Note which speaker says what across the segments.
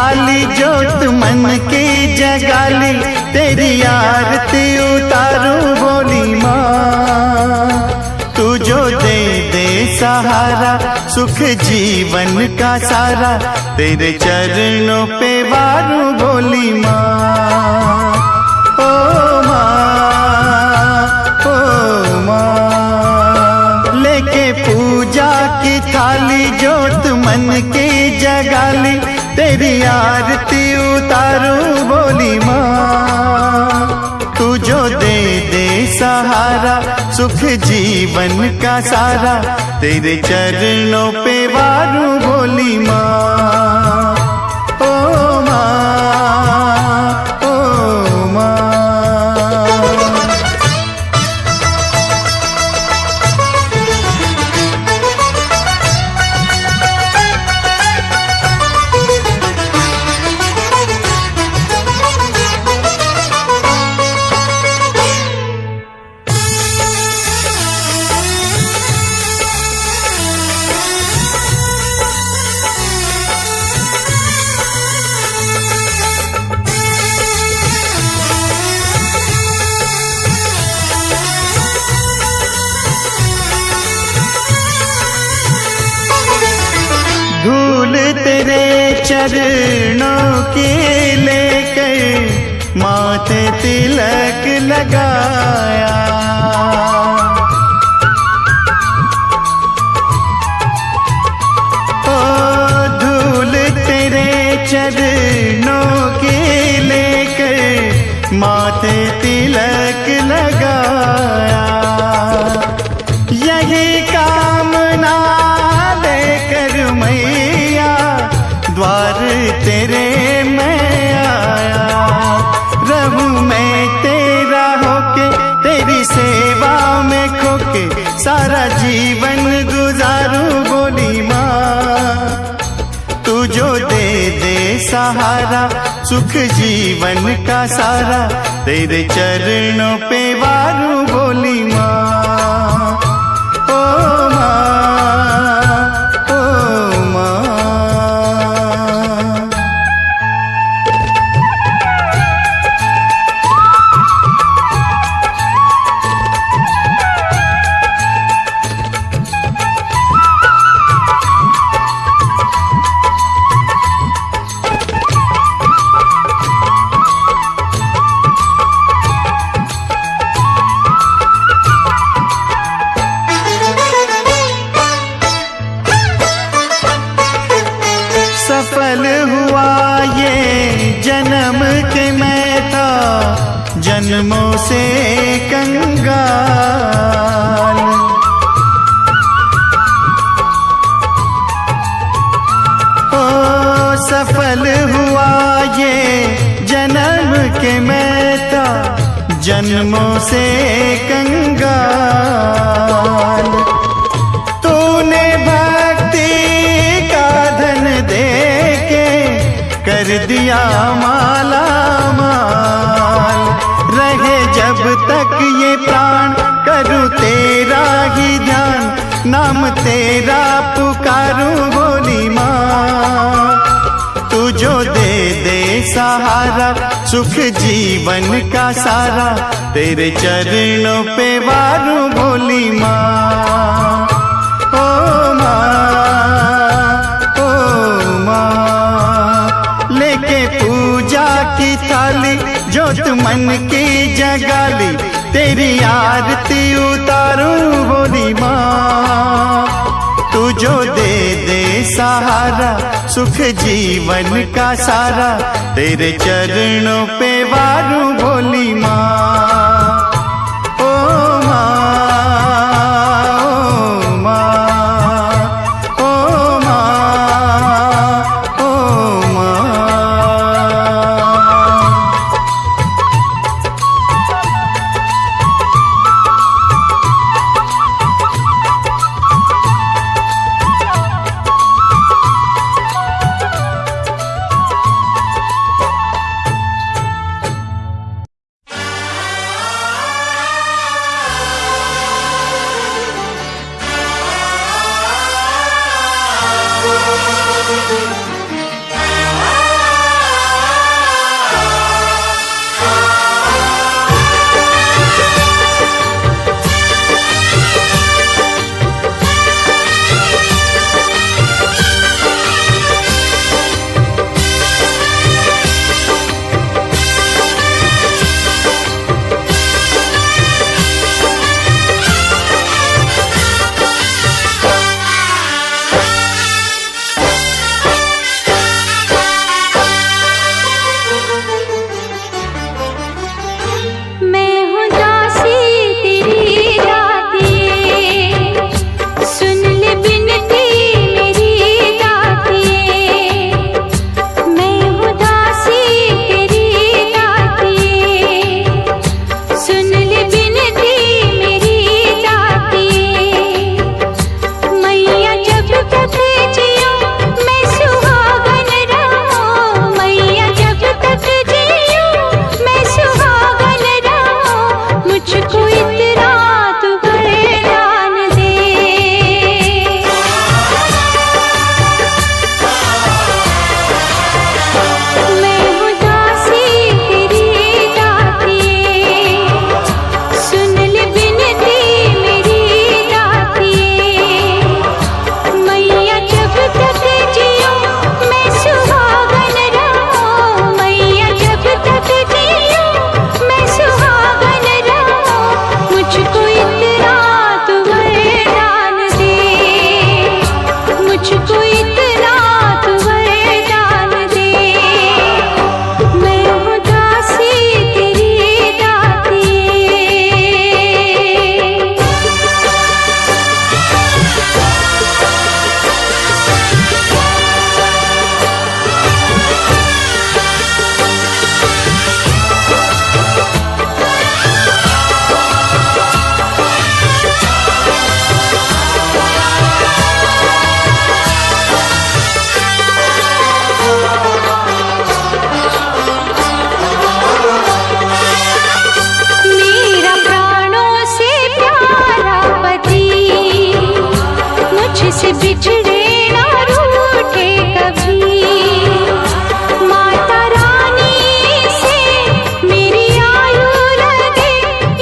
Speaker 1: थाली जोत मन की जगाली, तेरी आरती उतारूं बोली माँ। तू जो दे दे सहारा, सुख जीवन का सारा, तेरे चरणों पे वारूं बोली माँ। ओ माँ, ओ माँ, लेके पूजा की थाली जोत मन की जगाली, तेरी आरती उतारूं बोली माँ। तू जो दे दे सहारा, सुख जीवन का सारा, तेरे चरणों पे वारूं बोली माँ। ओ माँ, ओ माँ। धूल तेरे चरणों की लेकर माथे तिलक लगाया, ओ धूल तेरे चरणों की लेकर माथे तिलक लगाया। यही कामना लेकर मैया द्वार तेरे मैं आया। रहूं मैं तेरा होके, तेरी सेवा में खोके, सारा जीवन गुजारूं बोली माँ। तू जो दे दे सहारा, सुख जीवन का सारा, तेरे चरणों पे वारूं बोली माँ। ओ माँ, ओ माँ। सफल हुआ ये जन्म के मैं था जन्मों से कंगाल। ओ सफल हुआ ये जन्म के मैं था जन्मों से कंगाल। तूने भक्ति का धन दे कर दिया माला माल। रहे जब तक ये प्राण करूं तेरा ही ध्यान, नाम तेरा पुकारूं बोली माँ। तू जो दे दे सहारा, सुख जीवन का सारा, तेरे चरणों पे वारूं बोली माँ। ओ माँ, ओ माँ, लेके पूजा की थाली जोत मन की जगाली, तेरी आरती उतारूं बोली माँ। तू जो दे दे सहारा, सुख जीवन का सारा, तेरे चरणों पे वारूं बोली माँ। ओ माँ, ओ माँ, ओ माँ, ओ माँ।
Speaker 2: बिछड़े ना रूठे कभी। माता रानी से मेरी आयु लगे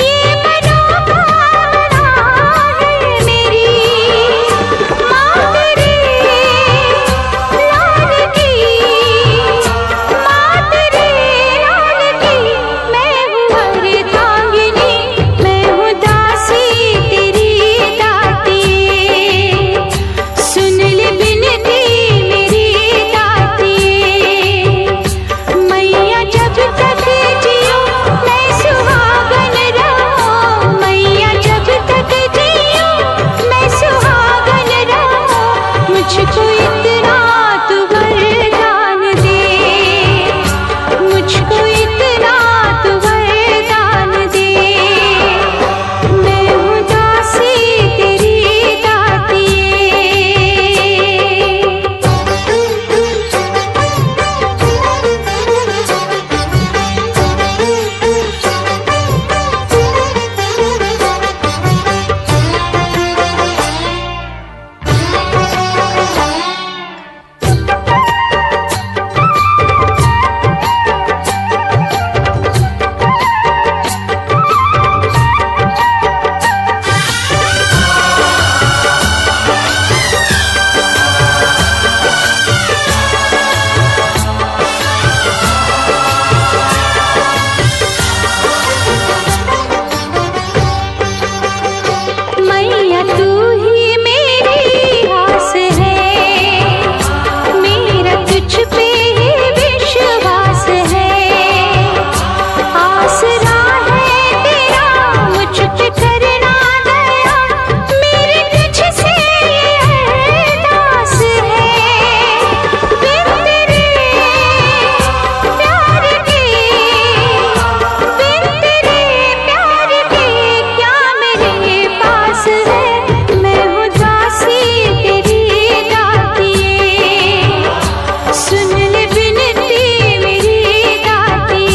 Speaker 2: ये मनोकामना है मेरी। माँ तेरे लाल की, माँ तेरे लाल की, मैं हूँ अर्धांगिनी, मैं हूँ दासी तेरी दाती। सुन ले बिनती मेरी दाती। मैया जब तक जियो मैं सुहागन रहूं, मैया जब तक जियो मैं सुहागन रहूं। मुझको इतना तू वरदान दे, मुझको इतना तू वरदान दे। मैं हूँ दासी तेरी दाती। मैया तू ही मेरी आस है, मेरा तुझ पे ही विश्वास है। आसरा है तेरा मुझ पे करना दया, मेरे तुझसे ये अरदास है। बिन तेरे प्यार के, बिन तेरे प्यार के क्या मेरे पास है। मैं हूँ दासी तेरी दाती। सुन ले बिनती मेरी दाती।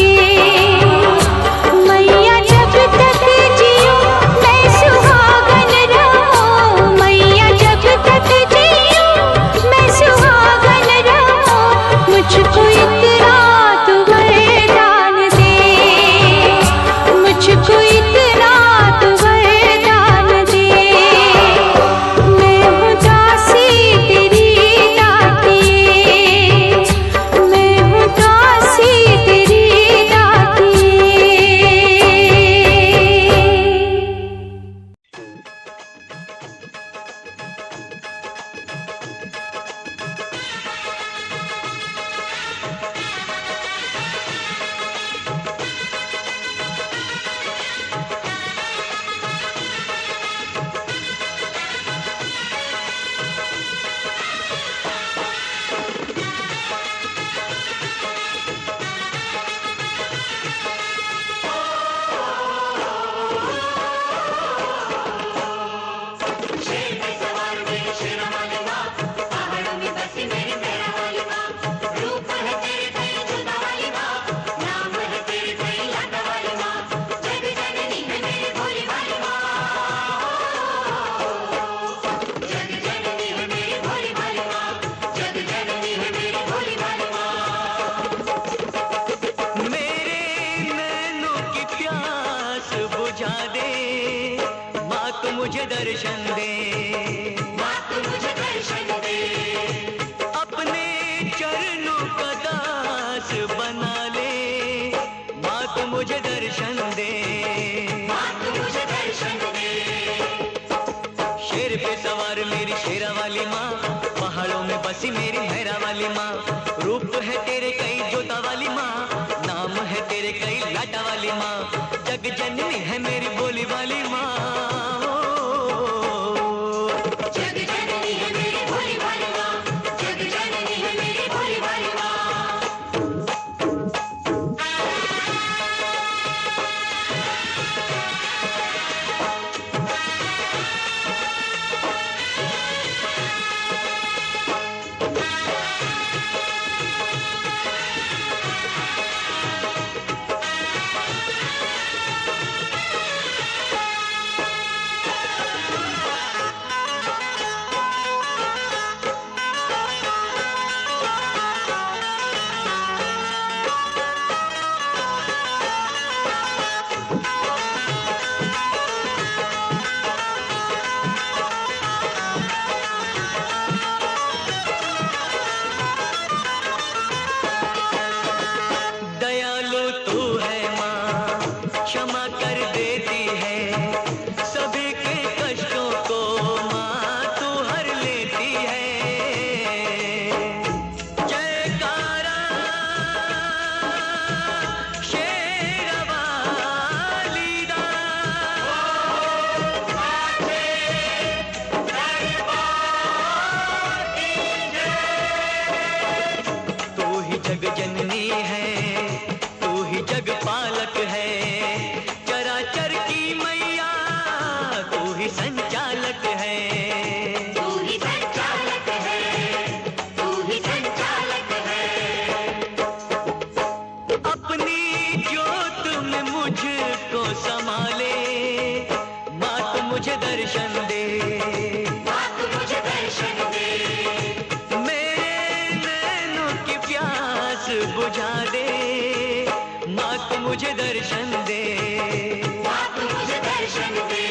Speaker 2: मैया जब तक जियो मैं सुहागन रहूं, मैया जब तक जियो मैं सुहागन रहूं। मुझको इतना तू वरदान दे, मुझको इतना तू वरदान दे। मैं हूँ दासी तेरी दाती, मैं हूँ दासी तेरी दाती।
Speaker 3: मेरे नैनों की प्यास बुझा दे, माँ तू मुझे दर्शन दे, माँ तू मुझे दर्शन दे। अपने चरणों का दास बना ले, माँ तू मुझे दर्शन दे, माँ तू मुझे दर्शन दे। शेर पे सवार मेरी शेरा वाली माँ, पहाड़ों में बसी मेरी मेहरा वाली माँ। रूप है तेरे कई जोता वाली माँ, नाम है तेरे कई लाटा वाली माँ। जग जननी है मेरी बोली वाली माँ। ही संचालक है,
Speaker 4: तू ही संचालक है, तू ही संचालक है।
Speaker 3: अपनी जोत में मुझको संभाले, माँ तू मुझे दर्शन दे,
Speaker 4: माँ तू मुझे दर्शन दे।
Speaker 3: मेरे नैनों की प्यास बुझा दे, माँ तू मुझे दर्शन दे।
Speaker 4: माँ तू मुझे दर्शन दे।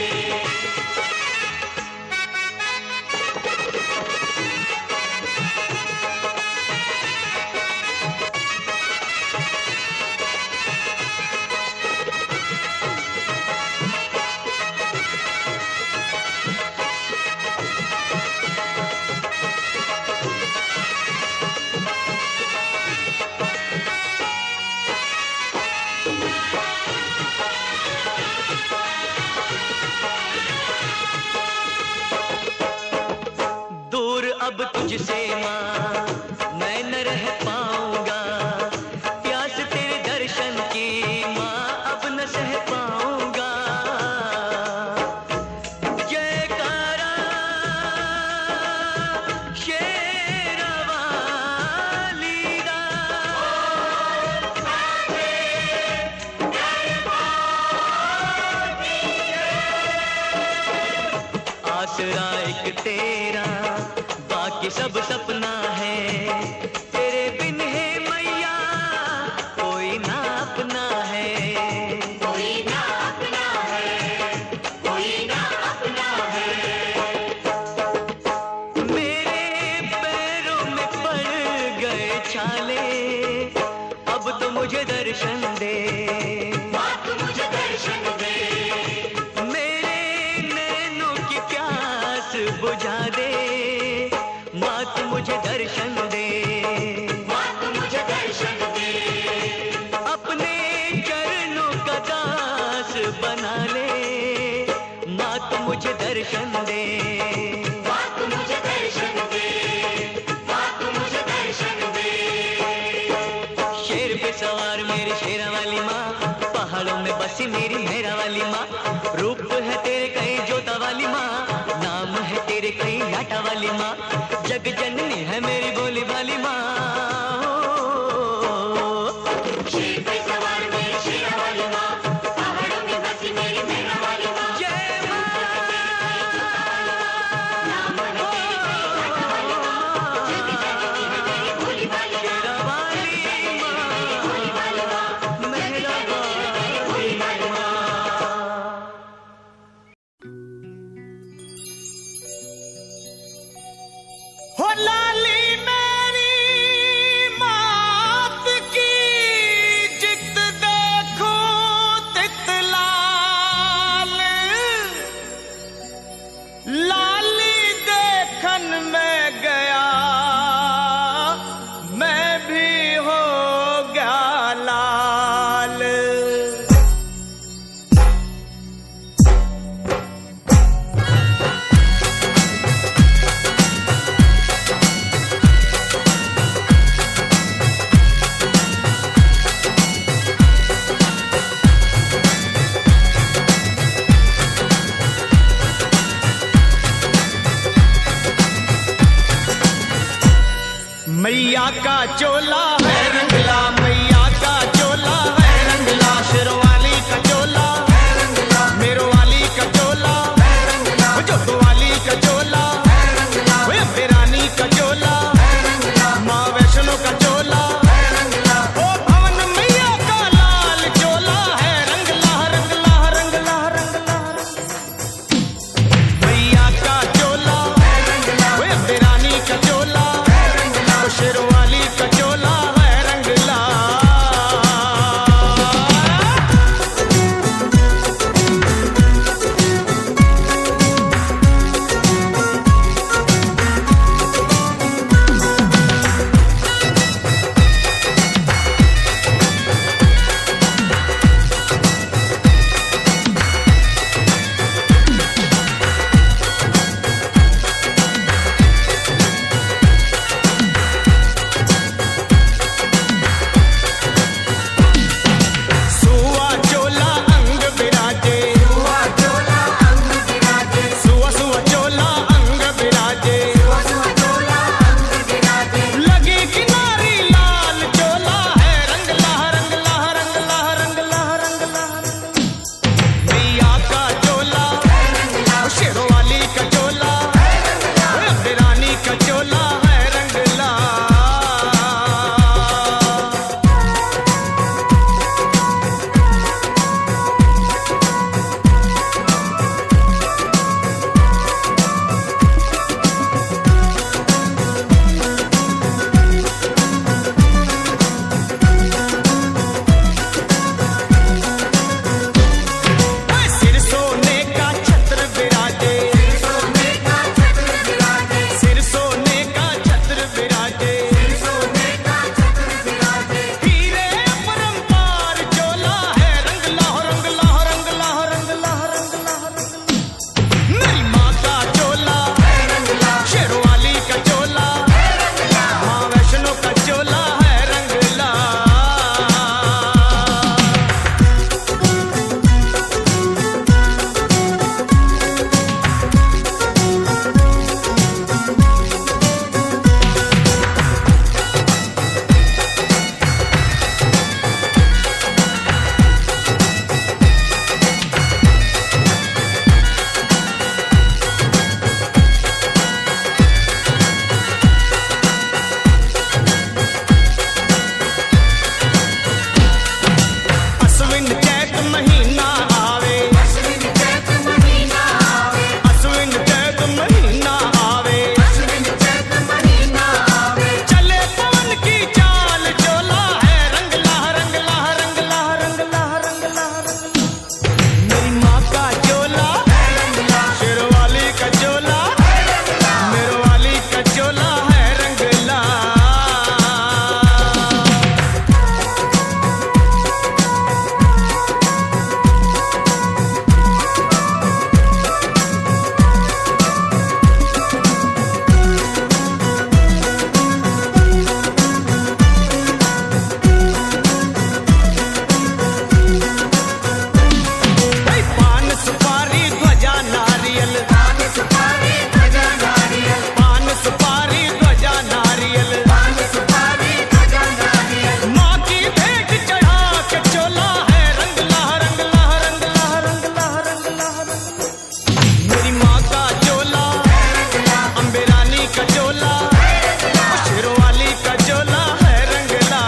Speaker 3: दूर अब तुझसे माँ मैं न रह पाऊंगा, प्यास तेरे दर्शन की माँ अब न सह पाऊंगा। जयकारा शेरवाली दा, आसरा एक तेरा बाकी सब सपना है, तेरे बिन है मैया कोई ना अपना है।
Speaker 4: कोई ना अपना है, कोई ना अपना है।
Speaker 3: मेरे पैरों में पड़ गए छाले, अब तो मुझे दर्शन दे,
Speaker 4: माँ तू मुझे दर्शन दे।
Speaker 3: मेरे नैनों की प्यास बुझा दे, माँ तू मुझे दर्शन दे।
Speaker 4: माँ तू मुझे दर्शन दे।
Speaker 3: अपने चरणों का दास बना ले, माँ तू मुझे दर्शन दे।
Speaker 4: माँ तू मुझे दर्शन दे। माँ तू मुझे दर्शन दे।
Speaker 3: शेर पे सवार मेरी शेरा वाली माँ, पहाड़ों में बसी मेरी मेरा वाली माँ। रूप है तेरे कहीं जोता वाली माँ, नाम है तेरे कहीं लाटा वाली माँ। जग जननी है मेरी बोली वाली माँ।
Speaker 4: शेर पे सवार मेरी शेरा वाली माँ, पहाड़ों में बसी मेरी मेरा वाली माँ।
Speaker 3: जय माँ।
Speaker 4: नाम है तेरे कहीं घाटा वाली माँ, जग जननी है मेरी भोली वाली माँ।
Speaker 3: शेरा वाली माँ,
Speaker 4: भोली वाली माँ,
Speaker 3: मेरा
Speaker 4: भोली वाली माँ।
Speaker 1: हो लाली मेरी मात की जित देखो तित लाल, लाली देखन में गया मैं भी हो गया लाल। मैया का चोला है रंगला, मैया का चोला है रंगला। शेरवाली का चोला है रंगला, मेरो वाली का चोला है रंगला। जोतो वाली का चोला है रंगला, वे रानी का चोला है रंगला। माँ वैष्णो का चोला है रंगला, ओ भवन मैया का लाल चोला है रंगला रंगला रंगला रंगला। मैया का चोला है रंगला, वे रानी का चोला है रंगला। शेरवाली का चोला मेरी माँ का चोला अम्बे रानी का चोला, शेरों वाली का चोला है रंगला।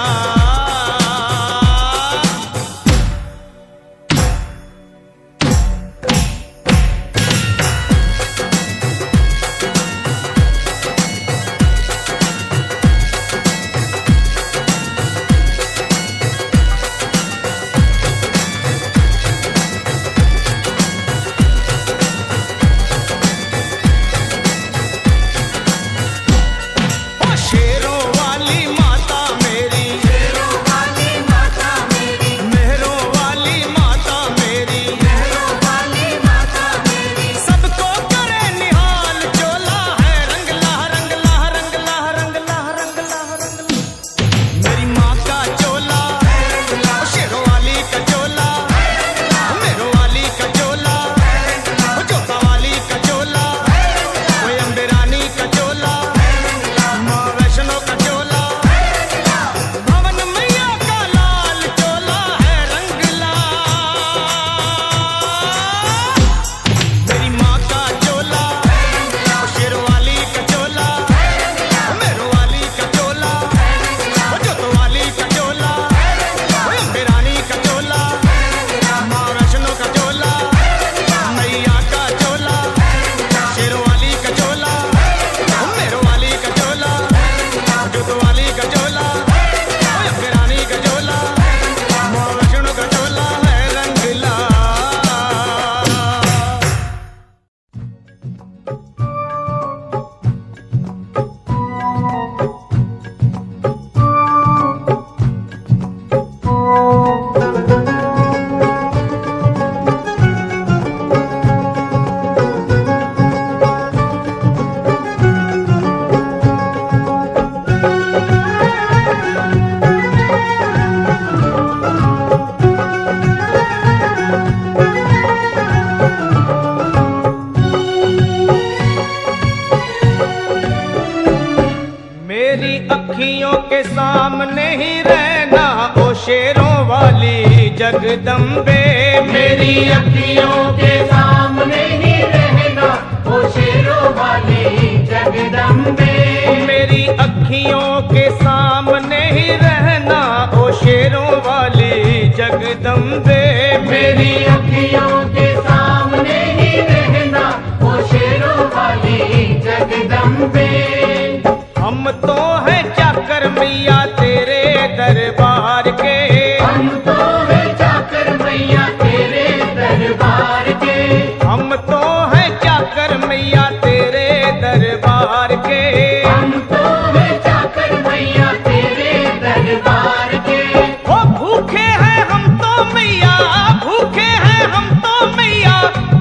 Speaker 1: शेरों वाली माता मेरी,
Speaker 4: शेरों वाली माता मेरी,
Speaker 1: मेहरों वाली माता मेरी,
Speaker 4: मेहरों वाली माता मेरी,
Speaker 1: सबको करे निहाल चोला है रंगला रंगला रंगला रंगला रंगला रंगला। मेरी माँ का चोला शेरों वाली का चोला, मेहरों वाली का चोला, जोता वाली का चोला, कोई अम्बे रानी का चोला, माँ वैष्णो का चोला, भवन मैया का लाल चोला है रंगला। मेरी माँ का चोला शेरों वाली का चोला, मेहरों वाली का चोला, जोतो वाली का चोला, अम्बे रानी का चोला, माँ वैष्णो का चोला, मैया का चोला, शेरों वाली का चोला, मेहरों वाली का चोला, जोतो वाली का चोला, अम्बे रानी का चोला, माँ वैष्णो का चोला है रंगला। मेरी अखियों के सामने ही रहना ओ शेरों वाली जगदम्बे, मेरी
Speaker 4: अखियों के सामने ही रहना ओ शेरों वाली जगदम्बे,
Speaker 1: मेरी अखियों के सामने ही रहना ओ शेरों वाली जगदम्बे,
Speaker 4: मेरी अखियों के सामने ही रहना ओ शेरों वाली जगदम्बे।
Speaker 1: हम तो हैं चाकर मैया तेरे दरबार के,
Speaker 4: हम तो है चाकर मैया तेरे दरबार के,
Speaker 1: हम तो हैं चाकर मैया तेरे दरबार के,
Speaker 4: हम तो है चाकर मैया तेरे दरबार के।
Speaker 1: ओ भूखे हैं हम तो मैया, भूखे हैं हम तो मैया,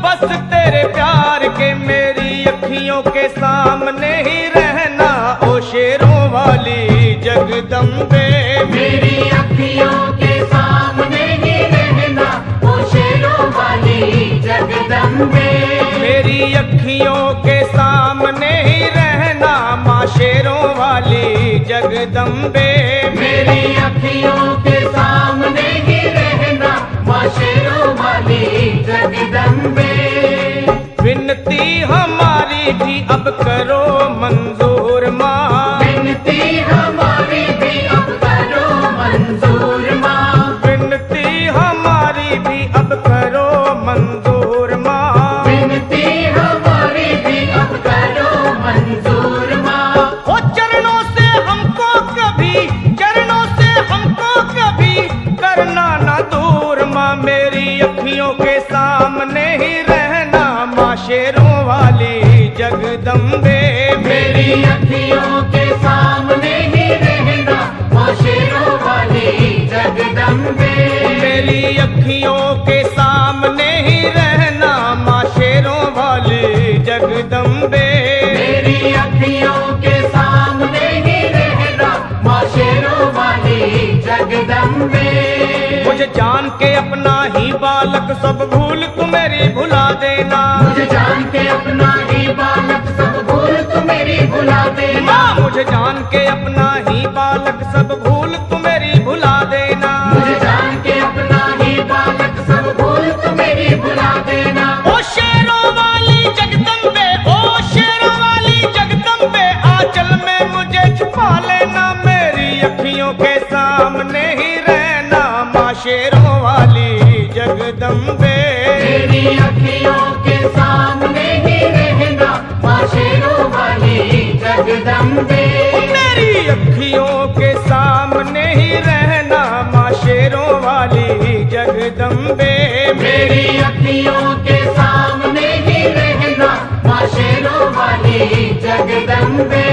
Speaker 1: बस तेरे प्यार के। मेरी अखियों के सामने ही रहना ओ शेरों वाली जगदम्बे,
Speaker 4: मेरी अखियों के सामने ही रहना ओ शेरों वाली जगदम्बे,
Speaker 1: मेरी अखियों के सामने ही रहना माँ शेरों वाली जगदम्बे,
Speaker 4: मेरी अखियों के सामने ही रहना माँ शेरों वाली जगदम्बे।
Speaker 1: विनती हमारी भी अब करो मंजूर माँ,
Speaker 4: विनती हमारी भी अब करो मंजूर माँ,
Speaker 1: विनती हमारी भी अब करो मंजूर माँ,
Speaker 4: विनती हमारी भी अब करो मंजूर माँ।
Speaker 1: ओ चरणों से हमको कभी, चरणों से हमको कभी करना ना दूर माँ। मेरी अखियों के सामने ही रहना माँ शेरों वाली जगदम्बे,
Speaker 4: मेरी अखियों के सामने ही रहना माँ शेरों वाली जगदम्बे,
Speaker 1: मेरी अखियों के सामने ही रहना माँ शेरों वाली जगदम्बे,
Speaker 4: मेरी अखियों के सामने ही रहना माँ शेरों वाली जगदम्बे।
Speaker 1: मुझे जान के अपना ही बालक सब भूल तू मेरी भुला देना,
Speaker 4: मुझे जान के अपना ही बालक सब भूल तू मेरी भुला देना,
Speaker 1: मुझे जान के अपना ही बालक सब भूल तू मेरी भुला देना,
Speaker 4: मुझे जान के अपना ही बालक सब भूल तू मेरी भुला देना।
Speaker 1: ओ शेरों वाली
Speaker 4: जगदम्बे।
Speaker 1: मेरी अखियों के सामने ही रहना माँ शेरों वाली जगदम्बे।
Speaker 4: मेरी अखियों के सामने ही रहना माँ शेरों वाली जगदम्बे।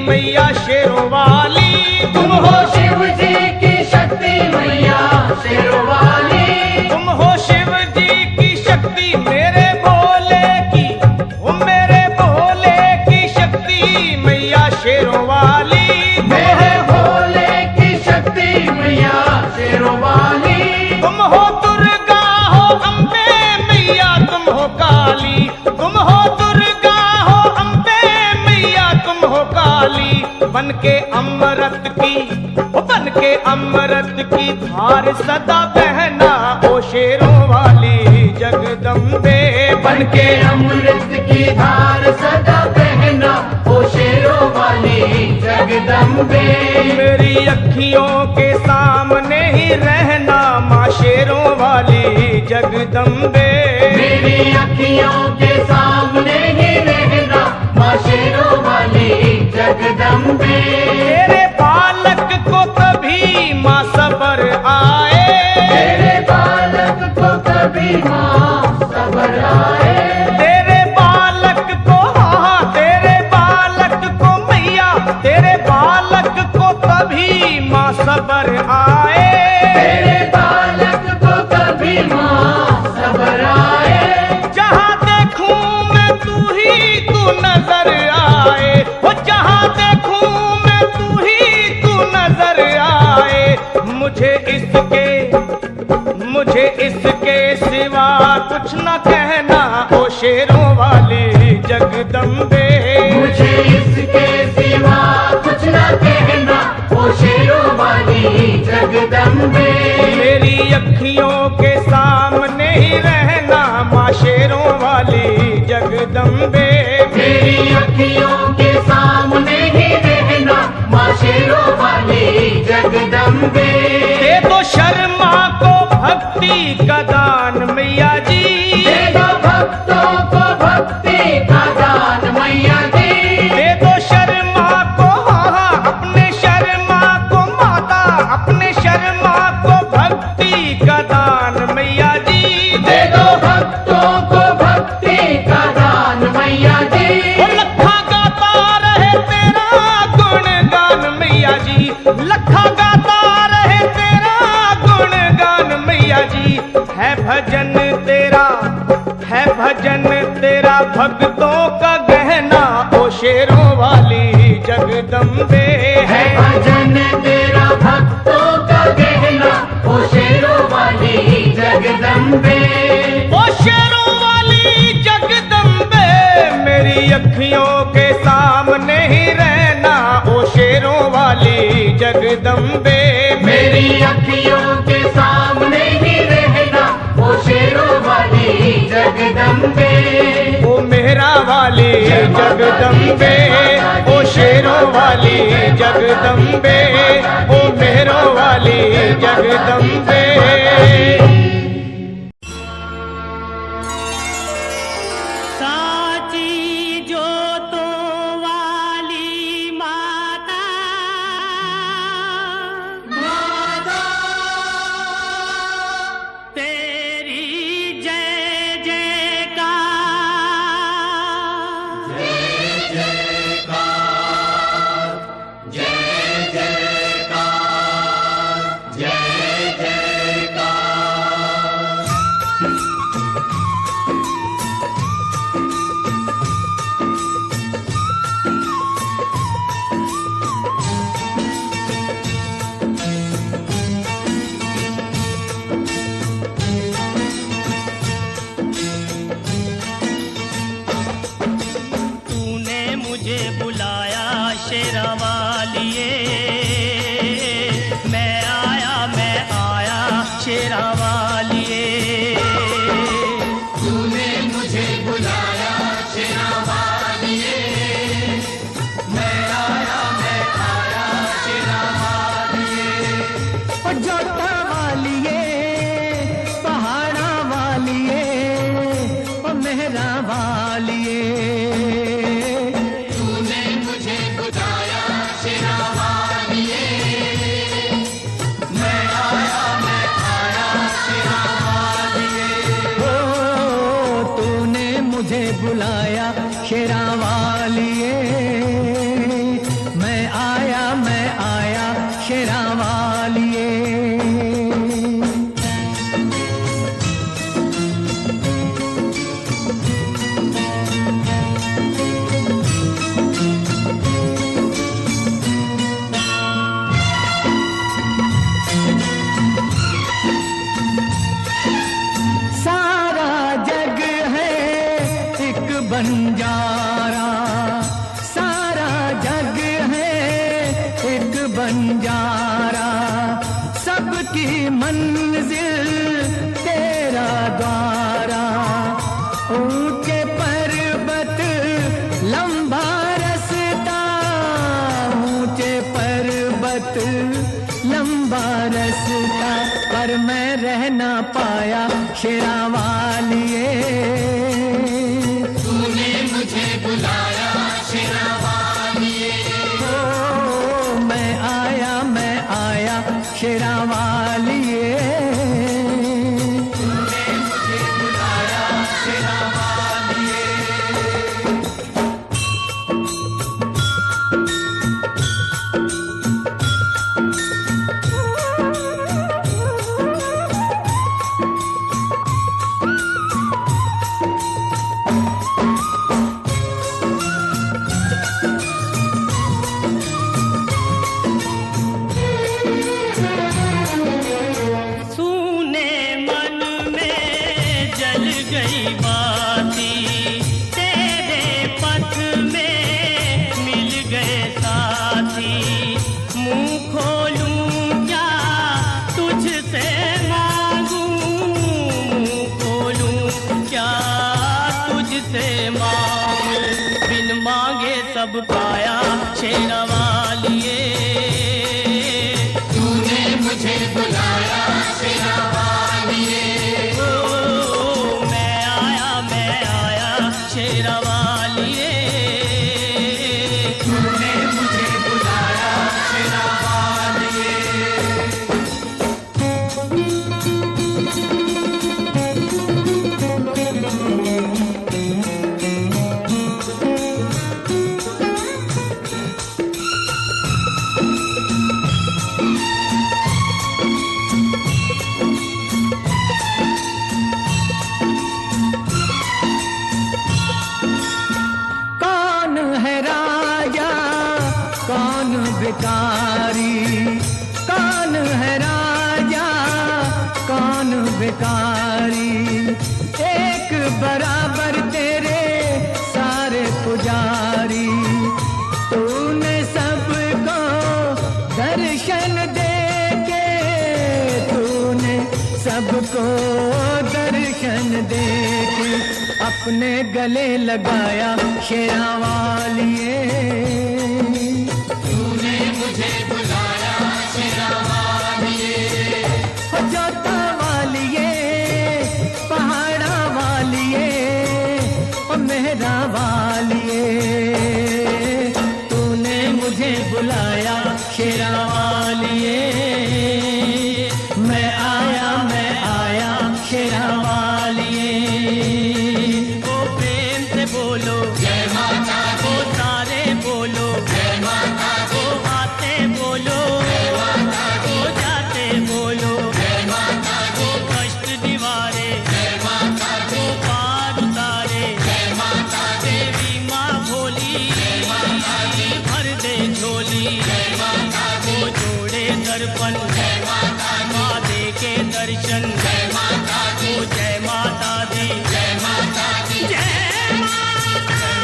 Speaker 1: मैया शेरों वाली
Speaker 4: तुम हो शिव जी की शक्ति मैया शेरों वाली।
Speaker 1: तुम हो शिव जी की शक्ति मेरे भोले की, वो मेरे भोले की शक्ति मैया शेरों वाली।
Speaker 4: मेरे भोले की शक्ति मैया शेरों वाली।
Speaker 1: तुम हो दुर्गा हो अम्बे मैया तुम हो काली। तुम हो दुर्गा हो अम्बे मैया तुम हो काली। बन के अमृत की धार सदा बहना ओ शेरों वाली जगदम्बे।
Speaker 4: बन के अमृत की धार सदा बहना ओ शेरों वाली जगदम्बे।
Speaker 1: मेरी अखियों के सामने ही रहना माँ शेरों वाली जगदम्बे।
Speaker 4: मेरी अखियों के सामने ही रहना माँ शेरों वाली जगदम्बे।
Speaker 1: तेरे बालक को कभी माँ सबर आए।
Speaker 4: तेरे बालक को कभी माँ सबर आए।
Speaker 1: तेरे बालक को हाँ तेरे बालक को मैया तेरे बालक को कभी माँ सबर आए।
Speaker 4: तेरे बालक को कभी माँ सबर आए।
Speaker 1: जहाँ देखूं मैं तू ही तू नजर आए। वो जहाँ देखूं मैं तू ही तू नजर आए। मुझे इसके सिवा कुछ न कहना ओ शेरों वाली जगदम्बे।
Speaker 4: मुझे इसके सिवा कुछ न कहना ओ शेरों वाली जगदम्बे।
Speaker 1: मेरी अखियों के सामने ही रहना माँ शेरों वाली जगदम्बे।
Speaker 4: मेरी अखियों के सामने ही रहना माँ शेरों वाली जगदम्बे।
Speaker 1: दे दो शर्मा को भक्ति का दान मैया जी।
Speaker 4: दे दो भक्तों को भक्ति का दान मैया जी।
Speaker 1: दे दो शर्मा को हाँ अपने शर्मा को माता अपने शर्मा को भक्ति का दान मैया जी।
Speaker 4: दे दो भक्तों को भक्ति का दान मैया जी।
Speaker 1: लखा गाता रहे तेरा गुणगान मैया जी। लखा गाता रहे तेरा गुणगान मैया जी। है भजन तेरा भक्तों का गहना ओ शेरों वाली जगदम्बे।
Speaker 4: है भजन तेरा भक्तों का गहना ओ शेरों वाली जगदम्बे।
Speaker 1: ओ शेरों वाली जगदम्बे। मेरी अखियों के सामने ही रहना ओ शेरों वाली जगदम्बे।
Speaker 4: मेरी अखियों के सामने ही रहना ओ शेरों वाली जगदम्बे।
Speaker 1: ओ मेरा वाली जगदम्बे। ओ शेरों वाली जगदम्बे। ओ मेरो वाली जगदम्बे।
Speaker 3: मुझे बुलाया शेरा वालिए।
Speaker 5: बंजारा, सबकी मंजिल तेरा द्वारा। ऊंचे पर्वत लंबा रास्ता, ऊंचे पर्वत लंबा रास्ता, पर मैं रह ना पाया शेरा वालिए।
Speaker 4: तूने मुझे बुलाया शेरा वालिए।
Speaker 5: ओ मैं आया शेरा वालिए।
Speaker 4: तूने मुझे बुलाया शेरा वालिए।
Speaker 3: सूने मन में जल गई बाती, तेरे पथ में मिल गए साथी। मुंह खोलूं क्या तुझसे मांगूं, मुंह खोलूं क्या तुझसे मांगूं। बिन मांगे सब पाया शेरा वालिए।
Speaker 4: तूने मुझे बुलाया शेरा वालिए।
Speaker 3: ओ मैं आया शेरा वालिए।
Speaker 4: तूने मुझे बुलाया शेरा वालिए।
Speaker 5: कौन है राजा कौन भिखारी, कौन है राजा कौन भिखारी। एक बराबर तेरे सारे पुजारी, तूने सबको दर्शन देके, तूने सबको दर्शन देके अपने गले लगाया शेरा वालिए।
Speaker 4: तूने मुझे बुलाया शेरा वालिए।
Speaker 5: जोता वालिए, पहाड़ा वालिए, और मेहरा वालिए। तूने मुझे बुलाया शेरा वालिए। मैं आया शेरा वालिए।
Speaker 3: ओ प्रेम से बोलो
Speaker 4: जय माता दी।
Speaker 3: ओ तारे बोलो
Speaker 4: जय माता दी।
Speaker 3: ओ आते बोलो ओ जाते बोलो।
Speaker 4: जय माता दी।
Speaker 3: ओ कष्ट दीवारे
Speaker 4: जय माता दी।
Speaker 3: ओ पार उतारे।
Speaker 4: जय माता दी।
Speaker 3: देवी माँ भोली भर दे झोली।
Speaker 4: जय माता दी।
Speaker 3: ओ जोड़े दर्पण
Speaker 4: जय माता दी।
Speaker 3: माँ दे के दर्शन।
Speaker 4: जय माता दी।
Speaker 3: ओ जय माता दी।
Speaker 4: जय माता दी।
Speaker 3: जय
Speaker 4: माता दी।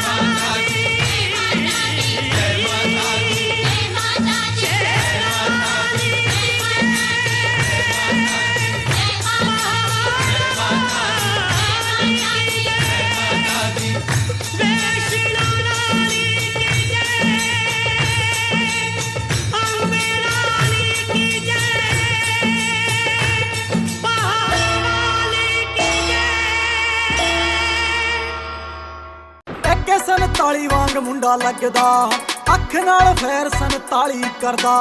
Speaker 6: ਅੱਗੇ 47 ਵਾਂਗ ਮੁੰਡਾ ਲੱਗਦਾ, ਅੱਖ ਨਾਲ ਫੇਰ 47 ਕਰਦਾ।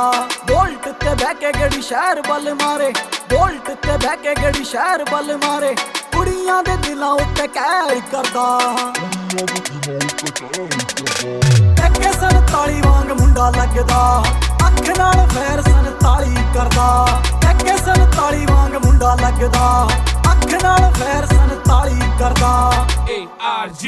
Speaker 6: ਬੋਲਟ ਤੇ ਬਹਿ ਕੇ ਗੜੀ ਸ਼ਹਿਰ ਵੱਲ ਮਾਰੇ, ਬੋਲਟ ਤੇ ਬਹਿ ਕੇ ਗੜੀ ਸ਼ਹਿਰ ਵੱਲ ਮਾਰੇ। ਕੁੜੀਆਂ ਦੇ ਦਿਲਾਂ ਉੱਤੇ ਕਹਿਰ ਕਰਦਾ। ਅੱਗੇ 47 ਵਾਂਗ ਮੁੰਡਾ ਲੱਗਦਾ, ਅੱਖ ਨਾਲ ਫੇਰ 47 ਕਰਦਾ। ਅੱਗੇ 47 ਵਾਂਗ ਮੁੰਡਾ ਲੱਗਦਾ, ਅੱਖ ਨਾਲ ਫੇਰ 47 ਕਰਦਾ।
Speaker 7: ARJ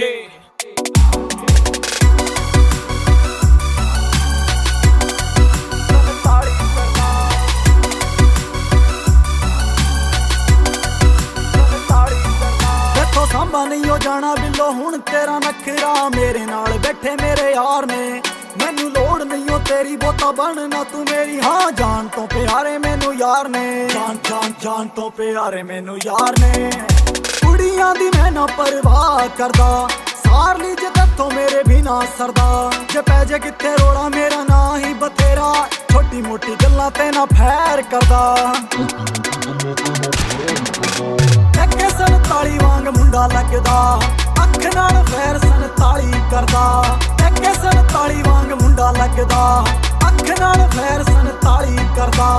Speaker 6: ਦੇਖੋ ਸਾਂਭਾ ਨਹੀਂ ਹੋ ਜਾਣਾ ਬਿੱਲੋ ਹੁਣ ਤੇਰਾ ਨਖਰਾ। ਮੇਰੇ ਨਾਲ ਬੈਠੇ ਮੇਰੇ ਯਾਰ ਨੇ, ਮੈਨੂੰ ਲੋੜ ਨਹੀਂ ਓ ਤੇਰੀ तेरी बोता बनना तू मेरी। हाँ जान तो प्यारे मैनू यार ने, जान जान जान तो प्यारे मैनू यार ने। कुड़ियां दी मैं ना परवाह करदा, सार ली जे तत्थों मेरे बिना सरदा। जे पै जे किथे रोड़ा मेरा ना ही बतेरा, छोटी मोटी गल्लां ते ना फैर करदा। एके 47 वांग मुंडा लगदा, अख नाल फैर 47 करदा। एके 47 वांग मुंडा लगदा, अख नाल फैर 47 करदा।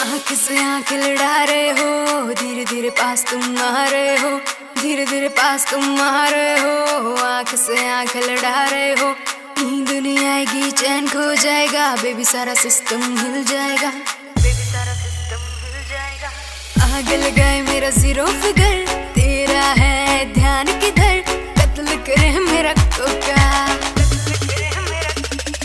Speaker 2: आँख से आँख लड़ा रहे हो, धीरे धीरे पास तुम आ रहे हो, धीरे धीरे पास तुम आ रहे हो। आँख से आँख लड़ा रहे हो, नींद नहीं आएगी चैन खो जाएगा, बेबी सारा सिस्टम हिल जाएगा, बेबी सारा सिस्टम हिल जाएगा। आग लगाए मेरा जीरो फिगर, तेरा है ध्यान किधर, कत्ल करे मेरा कोका,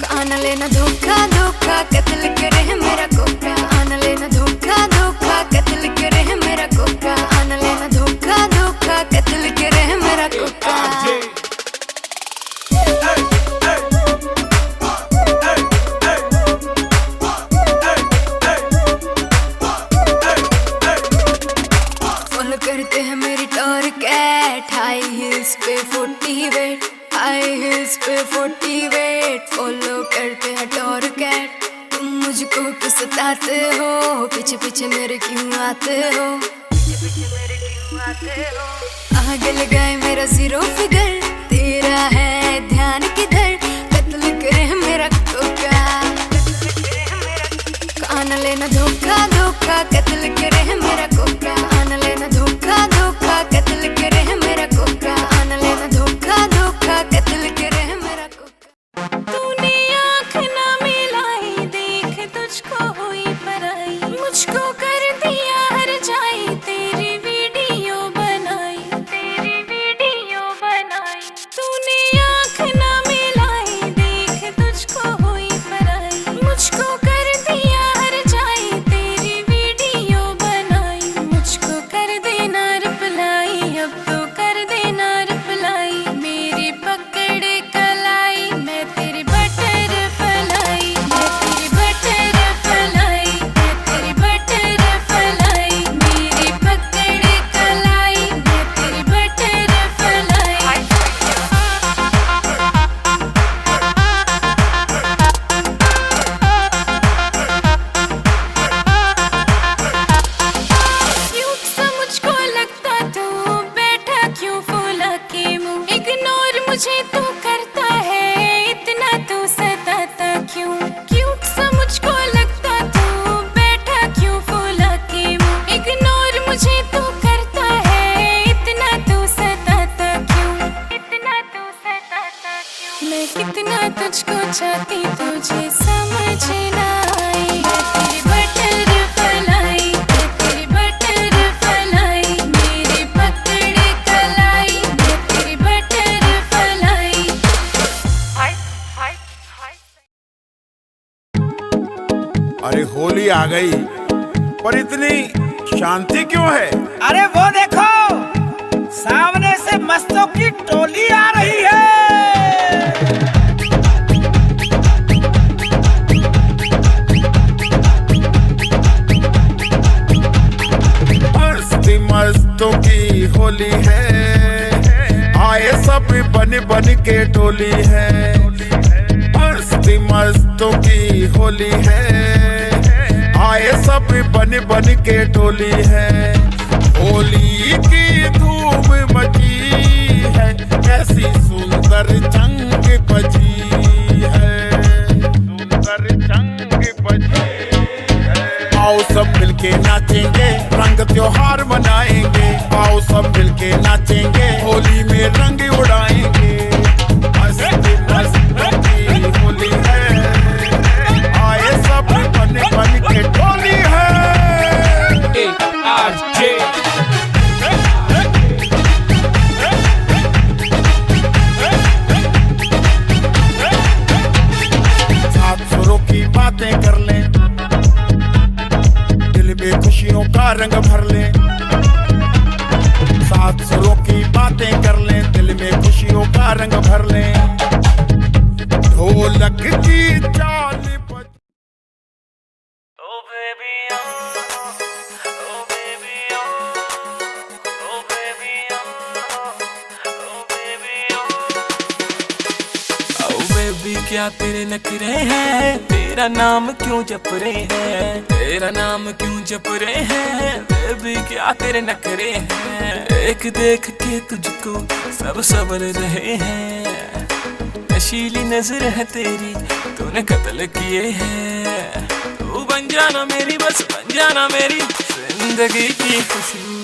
Speaker 2: कान लेना धोखा धोखा, कत्ल करे मेरा कोका, कान लेना धोखा धोखा, कत्ल करे मेरा कोका, कान लेना धोखा धोखा, कत्ल करे मेरा कोका। फॉलो करते हैं मेरी टॉर कैट, हाई हिल्स पे 40 वेट, हाई हिल्स पे 40 वेट। फॉलो करते हैं टॉर कैट, तुम मुझको क्यों सताते हो, पीछे पीछे मेरे क्यों आते हो, पीछे पीछे मेरे क्यों आते हो। आग लगाए मेरा जीरो फिगर, तेरा है ध्यान किधर, कत्ल करे मेरा कोका, कान लेना धोखा धोखा, कत्ल करे मेरा कोका, कान लेना धोखा धोखा, कत्ल करे मेरा कोका, कान लेना धोखा धोखा, कत्ल करे मेरा कोका। तूने आँख ना मिलाई, देख तुझको हुई पराई, मुझको कर दिया हर जाए, तेरी वीडियो बनाई, तेरी वीडियो बनाई। तूने आँख ना मिलाई, देख तुझको हुई पराई, मुझको कर दिया हर जाए, तेरी वीडियो बनाई, मुझको कर देना रिप्लाई, अब तो कर देना रिप्लाई। मेरी पकड़ कलाई, मैं तेरी बटर फलाई, मैं तेरी बटर फलाई, मैं तेरी बटर फलाई। मेरी पकड़ कलाई, मैं तेरी बटर फलाई। क्यूट सा मुझको लगता तू, बैठा क्यों फूला के मुंह, इग्नोर मुझे तू करता है, इतना तू सताता क्यों। क्यूट सा मुझको लगता तू, बैठा क्यों फूला के मुंह, इग्नोर मुझे तू करता है, इतना तू सताता क्यों, इतना तू सताता क्यों। मैं कितना तुझको चाहती तुझे समझ ना आई, मैं तेरी बटर फलाई, मैं तेरी बटर फलाई। मेरी पकड़ कलाई, मैं तेरी बटर फलाई।
Speaker 7: अरे होली आ गई, पर इतनी शांति क्यों है?
Speaker 8: अरे वो देखो, सामने से मस्तों की टोली आ रही है।
Speaker 7: मस्ती मस्तों की होली है, आए सब बन बन के टोली है। मस्ती मस्तों की होली है, आए सब बन बन के टोली है। होली की धूम मची है, ऐसी सुंदर जंग बजी है, सुंदर जंग बजी है। आओ सब मिलके नाचेंगे, रंग त्योहार मनाएंगे, आओ सब मिलके नाचेंगे, होली में रंग उड़ाएंगे। मस्ती मस्तों की होली है, आए सब बन बन के टोली है। रंग भर लें, सात सुरों की बातें कर लें, दिल में खुशियों का रंग भर लें। ढोलक की चाल पर
Speaker 9: क्या तेरे नखरे हैं, तेरा नाम क्यों जप रहे हैं, तेरा नाम क्यों जप रहे हैं, बेबी क्या तेरे नखरे हैं। एक देख के तुझको सब सबर रहे हैं, नशीली नजर है तेरी तूने कत्ल किए हैं। तू बन जाना मेरी, बस बन जाना मेरी जिंदगी की खुशबू।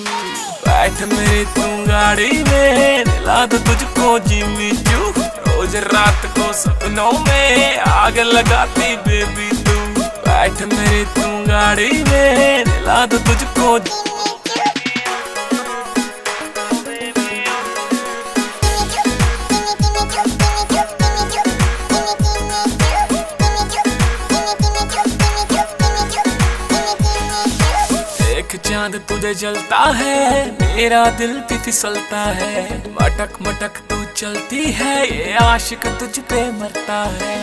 Speaker 9: बैठ मेरी तू गाड़ी में, दिला दो तुझको जिम्मी चू, रोज रात को सपनों में आग लगाती बेबी तू। बैठ मेरी तू गाड़ी में, दिला दो तुझको चांद तुझे जलता है, मेरा दिल भी फिसलता है, मटक मटक तू चलती है, ये आशिक तुझ पे मरता है।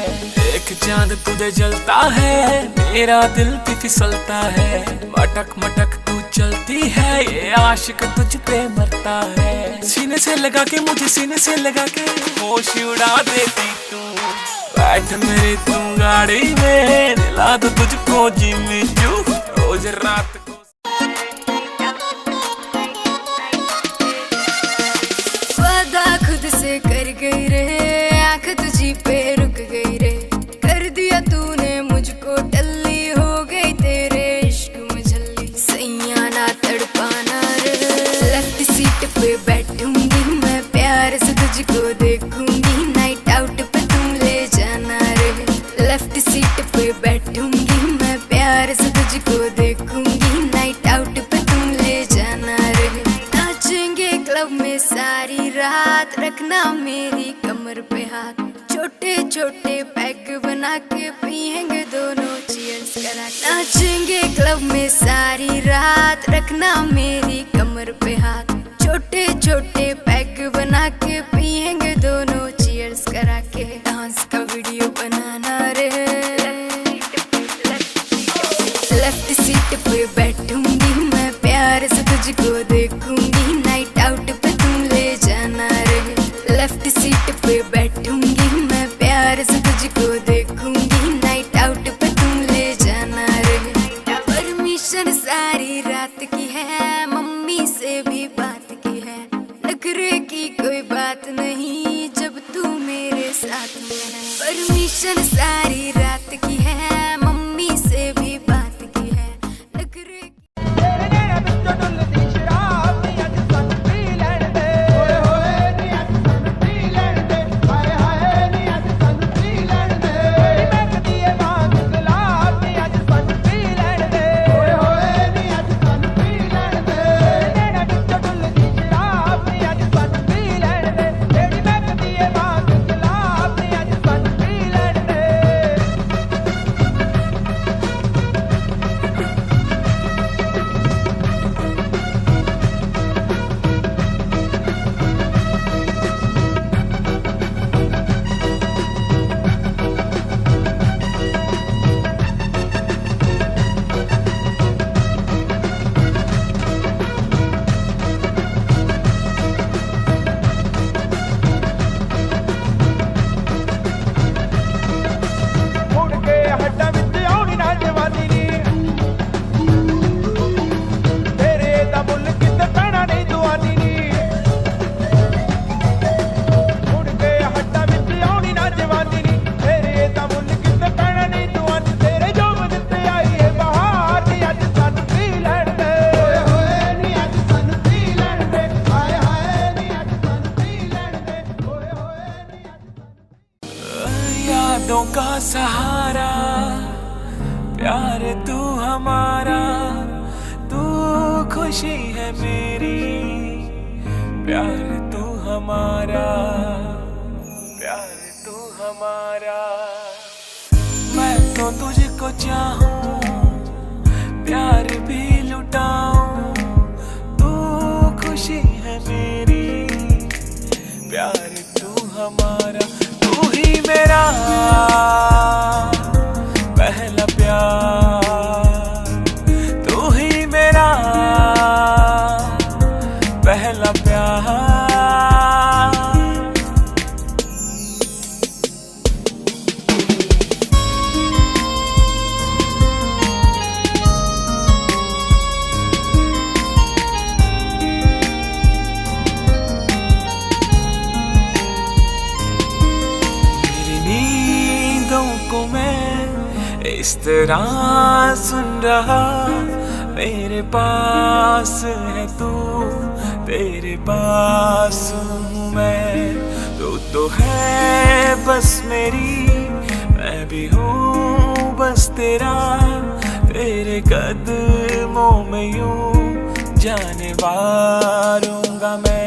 Speaker 9: एक चांद तुझे जलता है, मेरा दिल भी फिसलता है, मटक मटक तू चलती है, ये आशिक तुझ पे मरता है। सीने से लगा के मुझे, सीने से लगा के होश उड़ा देती तू। बैठ मेरी तू गाड़ी में, दिला दो तुझको जिम्मी चू, रोज रात को।
Speaker 2: खुद से कर गई रे, आँख तुझी पे रुक गई रे, कर दिया तूने मुझको टल्ली, हो गई तेरे इश्क में झल्ली। सैया ना तड़पाना रे, लेफ्ट सीट पे बैठूंगी मैं, प्यार से तुझको देखूंगी, नाइट आउट पे तुम ले जाना रे। लेफ्ट सीट पे बैठूंगी मैं, प्यार से तुझको देखूंगी, नाइट आउट पे तुम ले जाना रे। नाचेंगे क्लब में सारी रात, रखना मेरी कमर पे हाथ, छोटे छोटे पैक बना के पिएंगे दोनों चीयर्स करा। नाचेंगे क्लब में सारी रात, रखना मेरी कमर पे हाथ, छोटे छोटे पैक बना के पिएंगे दोनों चीयर्स करा के। डांस का वीडियो बनाना रे, लेफ्ट सीट पे बैठूंगी मैं, प्यार से तुझको देखूंगी, नाइट आउट पे तुम ले जाना रे। लेफ्ट सीट पे बैठूंगी मैं, प्यार से तुझको देखूंगी, नाइट आउट पे तुम ले जाना रे। परमिशन सारी रात की है, मम्मी से भी बात की है, नखरे की कोई बात नहीं जब तू मेरे साथ में है। परमिशन सारी रात की है, मम्मी से भी बात की है, नखरे यादों का सहारा, प्यार तू हमारा, तू खुशी है मेरी, प्यार तू हमारा, प्यार तू हमारा। मैं तो तुझको चाहूं, प्यार भी लुटाऊं,
Speaker 9: मेरा पहला प्यार, तू ही मेरा पहला प्यार। को मैं इस तरह सुन रहा, मेरे पास है तू, तेरे पास हूँ मैं। तू तो है बस मेरी, मैं भी हूँ बस तेरा, तेरे कदमों में यूं जाने वारूंगा मैं।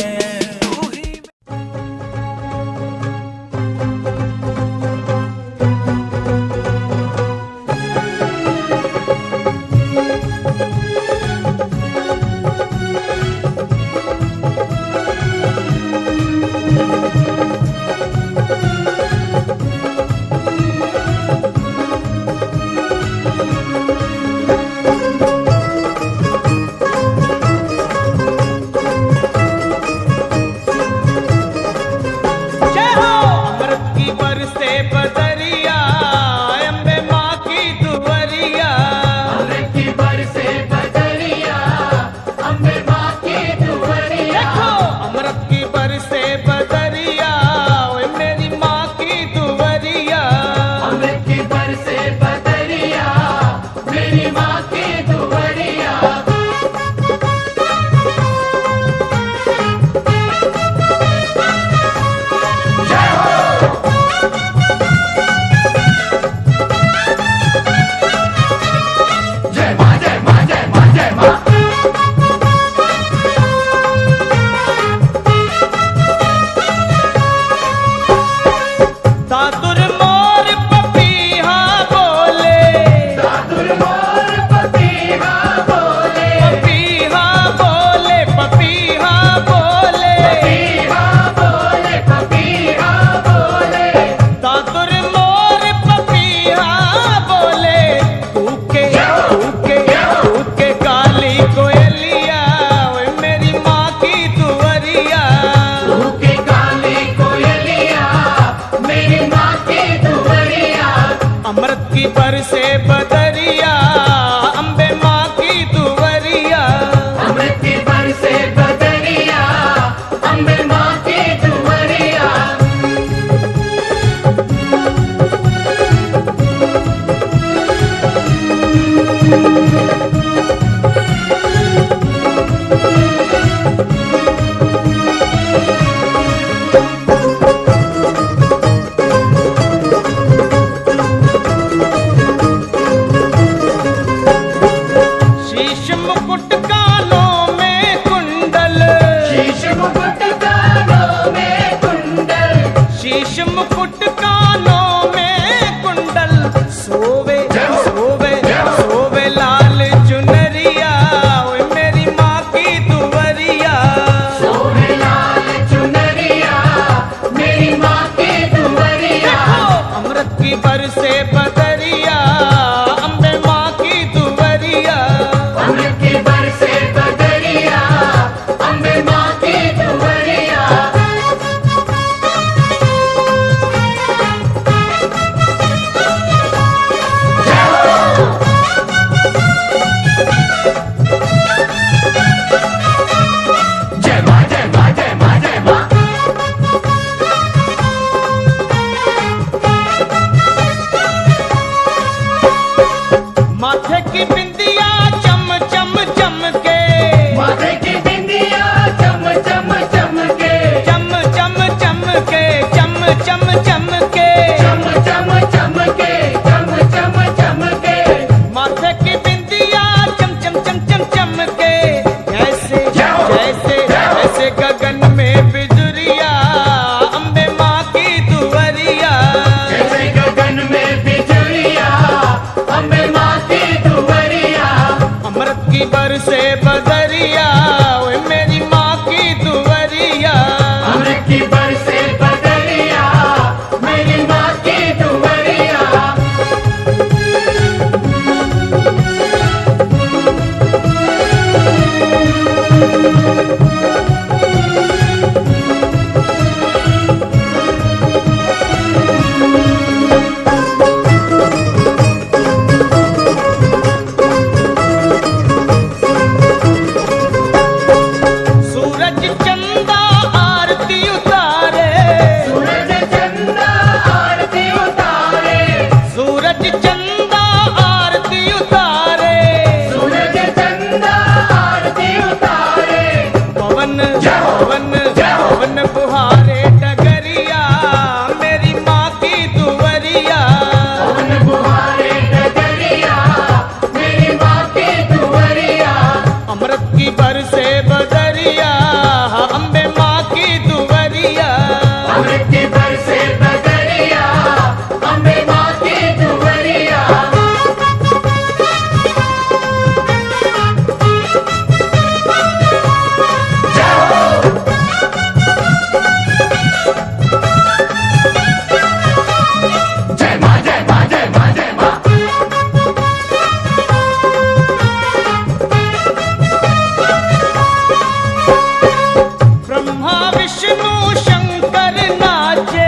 Speaker 1: ब्रह्मा विष्णु शंकर नाचे,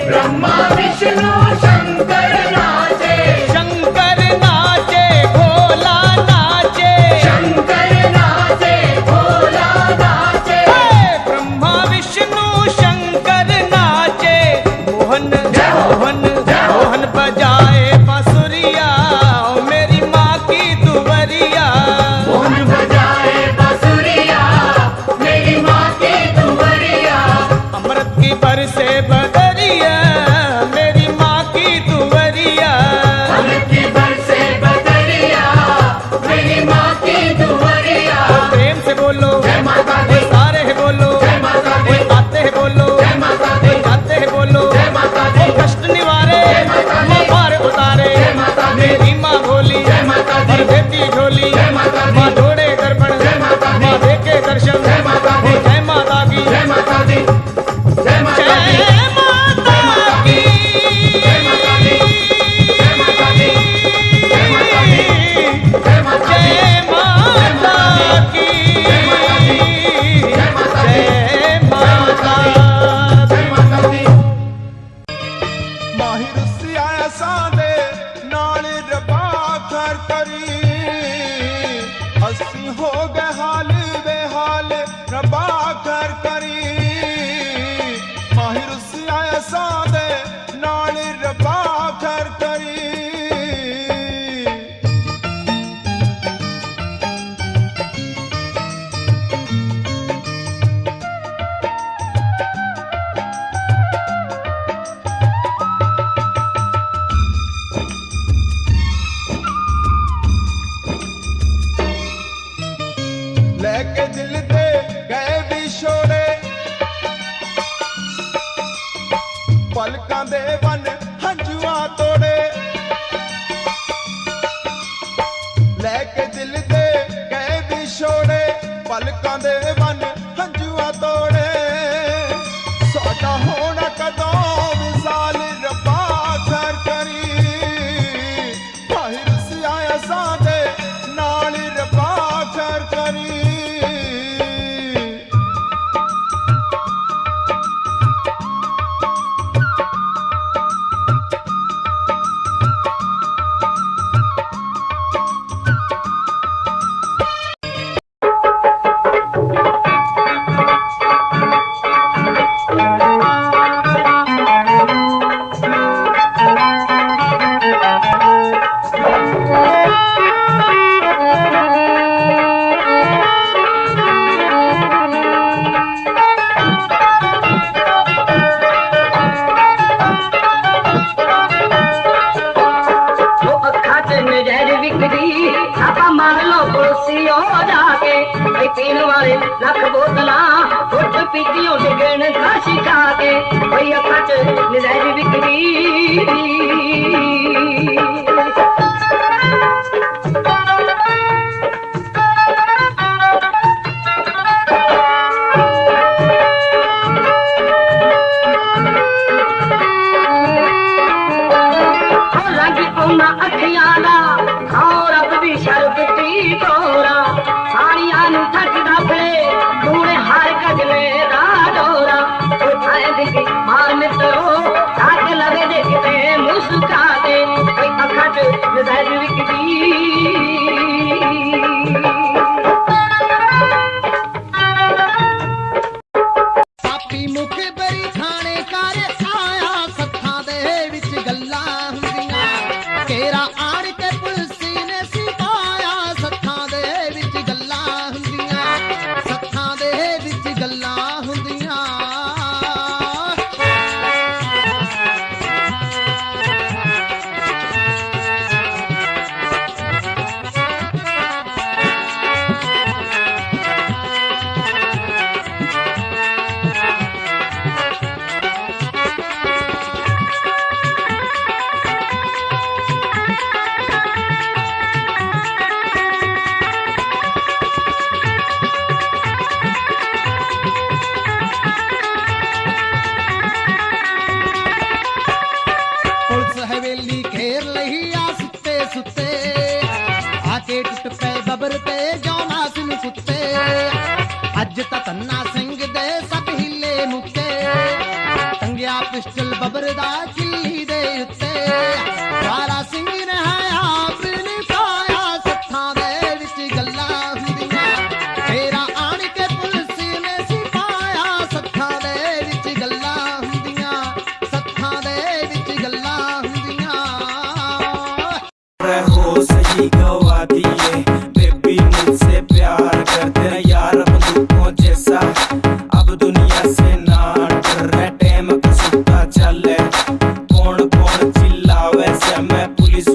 Speaker 4: ब्रह्मा विष्णु शंकर नाचे,
Speaker 1: शंकर नाचे भोला नाचे,
Speaker 4: शंकर नाचे भोला नाचे।
Speaker 1: ब्रह्मा विष्णु शंकर नाचे, मोहन मोहन मोहन बजाए बांसुरिया, ओ मेरी माँ की दुवरिया,
Speaker 4: मोहन बजाए बांसुरिया, मेरी माँ की दुवरिया।
Speaker 1: अमृत की बरसे बदरिया, मेरी माँ की दुवरिया,
Speaker 4: अमृत की बरसे बदरिया, मेरी माँ की दुवरिया।
Speaker 1: प्रेम से बोलो
Speaker 4: जय माता दी,
Speaker 1: सारे है बोलो,
Speaker 4: जय माता दी,
Speaker 1: आते हैं बोलो,
Speaker 4: जय माता दी,
Speaker 1: जाते हैं बोलो,
Speaker 4: जय माता दी,
Speaker 1: कष्ट निवारे
Speaker 4: जय माता दी,
Speaker 1: माँ पार उतारे,
Speaker 4: जय माता दी,
Speaker 1: मेरी माँ भोली,
Speaker 4: जय माता दी,
Speaker 1: और देती झोली,
Speaker 4: जय माता दी,
Speaker 1: माँ जोड़े दर्पण,
Speaker 4: जय माता दी,
Speaker 1: माँ देखे दर्शन,
Speaker 4: जय माता दी,
Speaker 1: जय माता की,
Speaker 4: जय माता दी, जय माता दी,
Speaker 1: जय माता की,
Speaker 4: जय माता दी, जय माता दी, जय माता दी, जय माता दी,
Speaker 1: जय माता की,
Speaker 4: जय माता दी, जय माता दी,
Speaker 1: जय माता
Speaker 4: जय माता दी।
Speaker 7: माही रुसिया सादे नाल रबा कर करी, अस्सी हो गए हाल बेहाल रबा कर करी। माही रुसिया सादे नाल रबा कर करी। लेके दिल दे गए विछोड़े, पलकां दे वन हंजुआ तोड़े। लेके दिल दे गए विछोड़े, पलकां दे वन हंजुआ तोड़े। साडा होना कदों विसाल रब्बा कर करी, माहिर सिया सादे नाल रब्बा कर करी।
Speaker 10: पीने वाले लख बोतला उठ पीतियों डिगण काशी खा के भई अखा च नजायज बिकरी। अखियां दा खाओ रब दी शरबती तोरा, साड़ियां नू थकदा फे तूने हर गजले दा डोरा। उठाए दिखी मार मित्रो ताके लगे दे किते मुस्का दे, कोई अखा च नजायज विकदी।
Speaker 6: पापी मुख बरी खाने कार आया, सत्थां दे विच गल्लां हुंदियां, केरा आड़ के पुलसी ने सिपाया। सत्थां दे विच गल्लां हुंदियां, सत्थां दे विच गल्लां हुंदियां।
Speaker 1: मुक्ते टंगिया पिस्टल बबरदा किल्ली दे उत्ते वाला सिंह ने हाया बिन पाया सत्था दे विच गल्ला हुंदियां तेरा आण के पुलिस ने सिपाया सत्था दे विच गल्ला हुंदियां सत्था दे विच गल्ला हुंदियां
Speaker 11: हो सही गवा दिए बेबी मुझसे प्यार कर तेरा यार बंदूकों जैसा अब दुनिया से ना डर रहे टाइम का सुता चले कौन कौन चिल्लावे से मैं पुलिस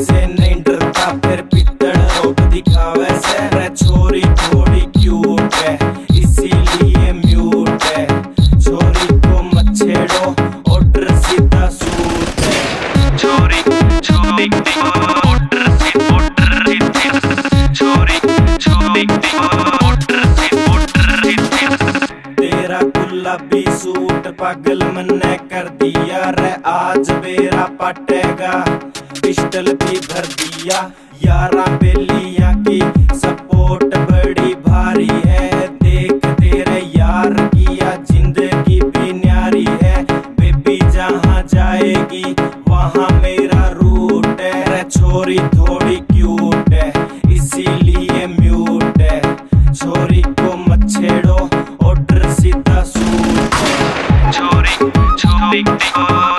Speaker 11: से नहीं डरता फिर पिटड़ रोक दिखावे से रे छोरी थोड़ी क्यूट है इसीलिए म्यूट है छोरी को मत छेड़ो ऑर्डर सीधा सूट है छोरी छोरी तेरा गुलाबी सूट पागल मन्ने कर दिया रे आज मेरा पटेगा पिस्टल भी भर दिया यारा बेलिया की सपोर्ट बड़ी भारी है देख तेरे यार किया जिंदगी भी न्यारी है बेबी जहाँ जाएगी वहाँ मेरा रूट है रे छोरी थोड़ी क्यूट है इसीलिए म्यूट है छोरी को मत छेड़ो ऑर्डर सीधा सूट है छोरी छोरी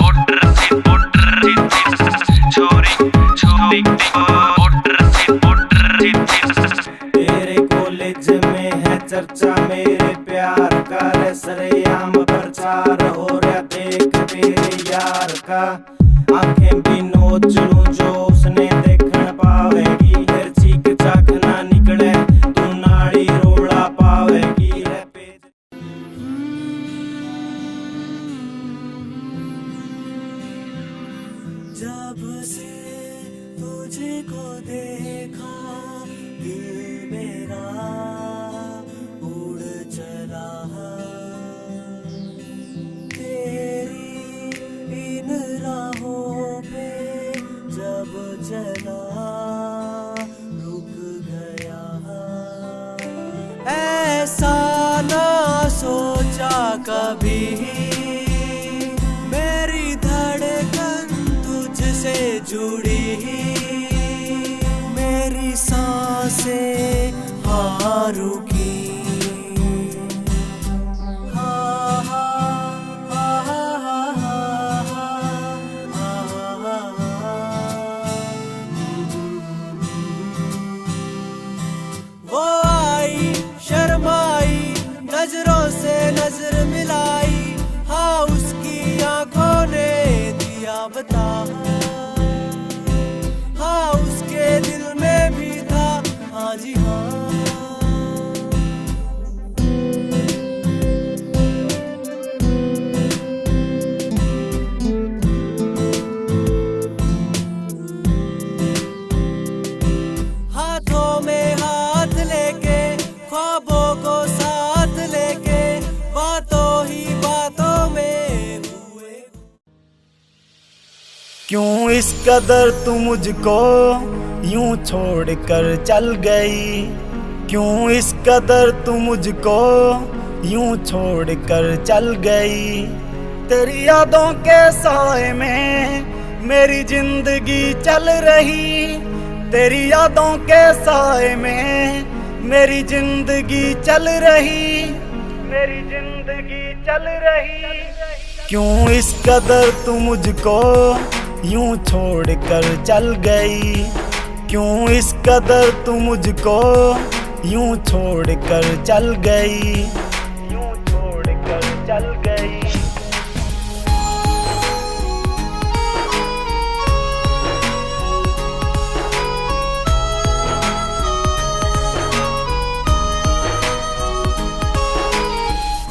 Speaker 11: ऑर्डर छोरी छोरी ऑर्डर तेरे कॉलेज में है चर्चा मेरे प्यार का रे सरेआम प्रचार हो रहा देख तेरे यार का आंखें भी नोच लूं जो उसने देखन पावेगी फिर चीख चाक ना निकले तू नाड़ी रोड़ा पावेगी रे जब से तुझको देखा दिल मेरा उड़ चला तेरी इन राहों पे जब चला रुक गया ऐसा ना सोचा कभी मेरी धड़कन तुझसे जुड़ी मेरी सांसें हाँ रुकी वो आई शर्माई नजरों से नजर मिलाई हाँ उसकी आंखों ने दिया बता हाँ उसके दिल में भी था हाँ जी हाँ हाथों में हाथ लेके ख्वाबों को साथ लेके बातों ही बातों में हुए
Speaker 6: क्यों इस कदर तू मुझको यूं छोड़ कर चल गई क्यों इस कदर तू मुझको यूं छोड़ कर चल गई तेरी यादों के साए में मेरी जिंदगी चल रही तेरी यादों के साए में मेरी जिंदगी चल रही मेरी जिंदगी चल रही क्यों इस कदर तू मुझको यूं छोड़ कर चल गई क्यों इस कदर तू मुझको यूं छोड़ कर चल गई यूं छोड़ कर चल गई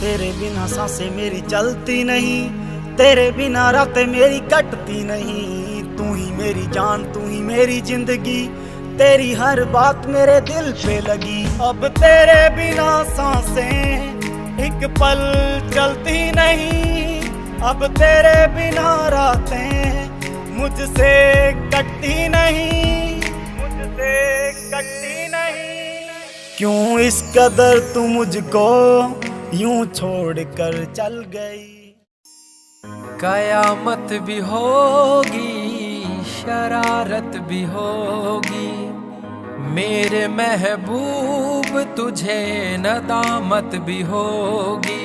Speaker 6: तेरे बिना सांसें मेरी चलती नहीं तेरे बिना रातें मेरी कटती नहीं तू ही मेरी जान तू ही मेरी जिंदगी तेरी हर बात मेरे दिल पे लगी अब तेरे बिना सांसें एक पल चलती नहीं अब तेरे बिना रातें मुझसे कटती नहीं क्यों इस कदर तू मुझको यूं छोड़ कर चल गई।
Speaker 9: कयामत भी होगी, शरारत भी होगी, मेरे महबूब तुझे नदामत भी होगी।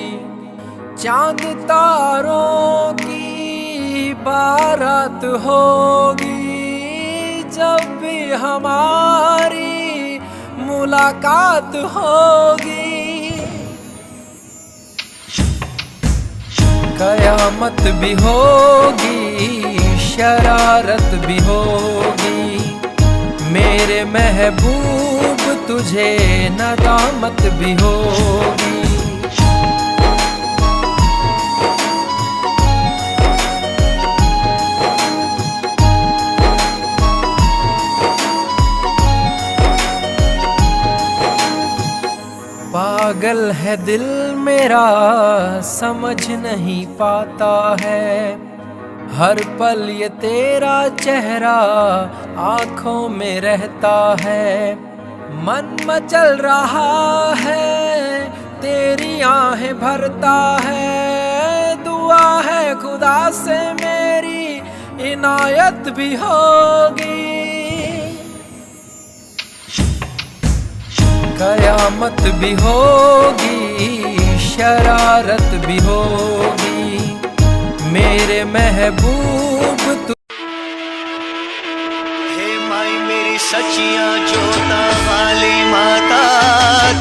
Speaker 9: चांद तारों की बारात होगी, जब भी हमारी मुलाकात होगी। कयामत भी होगी, शरारत भी होगी, मेरे महबूब तुझे नदामत भी होगी। पागल है दिल मेरा, समझ नहीं पाता है, हर पल ये तेरा चेहरा आँखों में रहता है। मन मचल रहा है, तेरी आहें भरता है, दुआ है खुदा से मेरी इनायत भी होगी। कयामत भी होगी, शरारत भी होगी, मेरे महबूब तू।
Speaker 3: हे माई मेरी सचिया जोता वाली माता,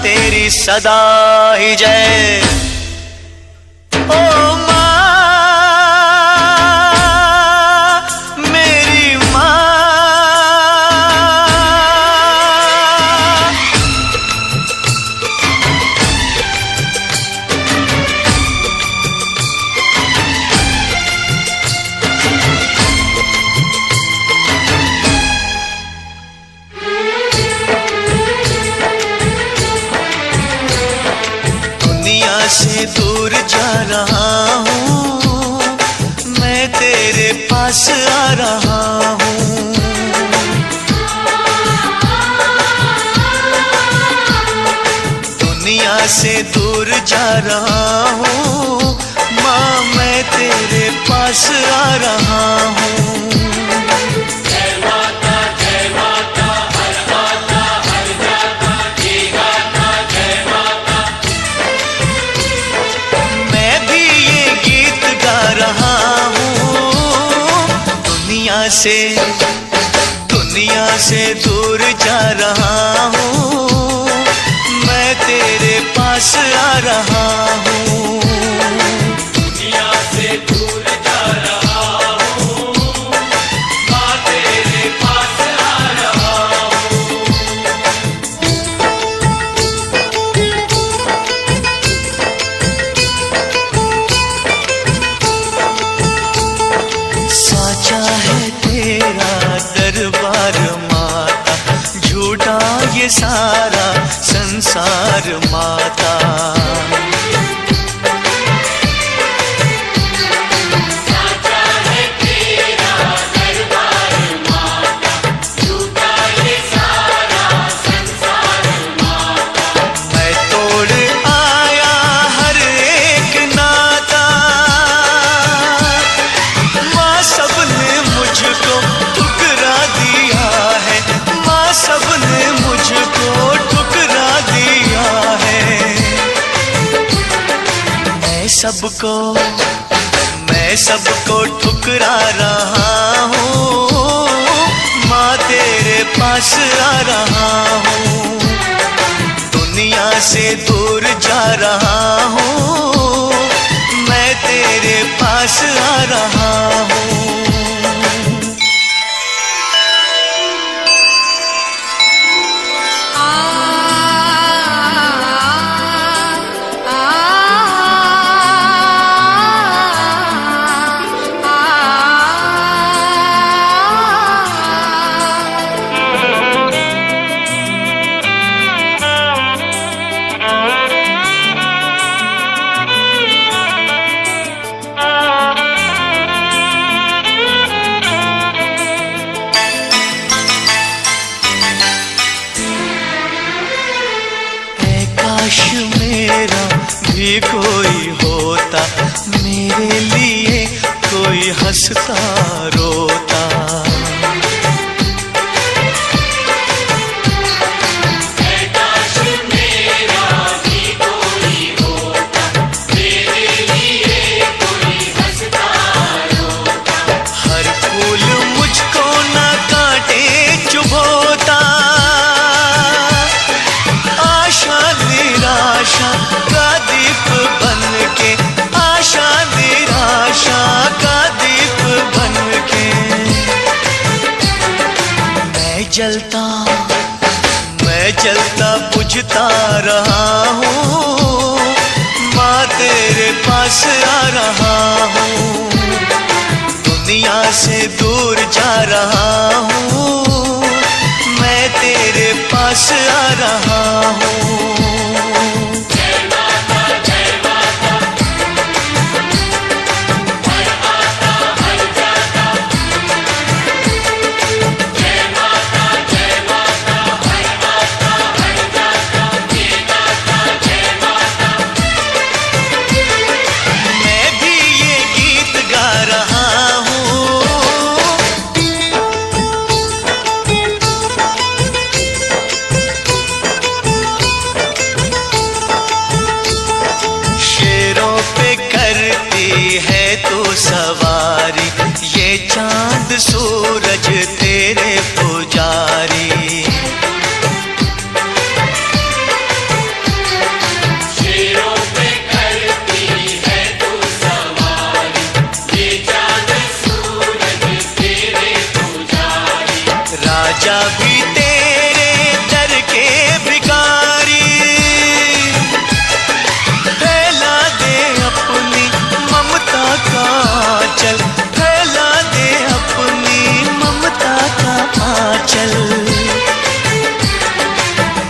Speaker 3: तेरी सदा ही जय। ओ माँ मेरी माँ, से दूर जा रहा हूँ, मैं तेरे पास आ रहा हूँ। दुनिया से दूर जा रहा हूँ, माँ मैं तेरे पास आ रहा हूँ। दुनिया से दूर जा रहा हूँ, मैं तेरे पास आ रहा हूँ। दुनिया से दूर जा रहा हूँ, मैं तेरे पास आ रहा हूँ। साचा है तेरा दरबार माता, झूठा ये सारा संसार माता। साचा है तेरा दरबार माता, झूठा ये सारा संसार माता। मैं तोड़ आया हर एक नाता, माँ सबने मुझको ठुकरा दिया है, माँ सबने मुझको ठुकरा दिया है। मैं सबको ठुकरा रहा हूँ, माँ तेरे पास आ रहा हूँ। दुनिया से दूर जा रहा हूँ, मैं तेरे पास आ रहा हूँ। हंसता रोता। हर फूल मुझको न काटे चुभोता, आशा निराशा का दीप बन के, आशा निराशा का दीप बन के मैं जलता बुझता रहा हूँ, माँ तेरे पास आ रहा हूँ, दुनिया से दूर जा रहा हूँ, मैं तेरे पास आ रहा हूँ। सवारी ये चांद सूरज तेरे पुजारी, शेरों पे करती है तू सवारी, ये चांद सूरज तेरे पुजारी। राजा भी तेरे दर के भिखारी, फैला दे अपनी ममता का आंचल, फैला दे अपनी ममता का आंचल।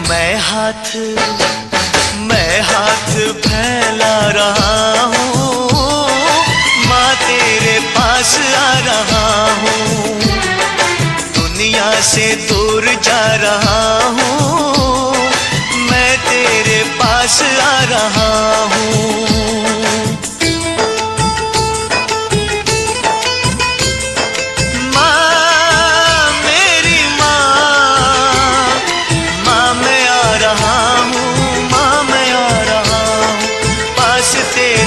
Speaker 3: मैं हाथ फैला रहा हूँ, माँ तेरे पास आ रहा हूँ, दुनिया से दूर जा रहा हूँ, मैं तेरे पास आ रहा हूँ। तेरे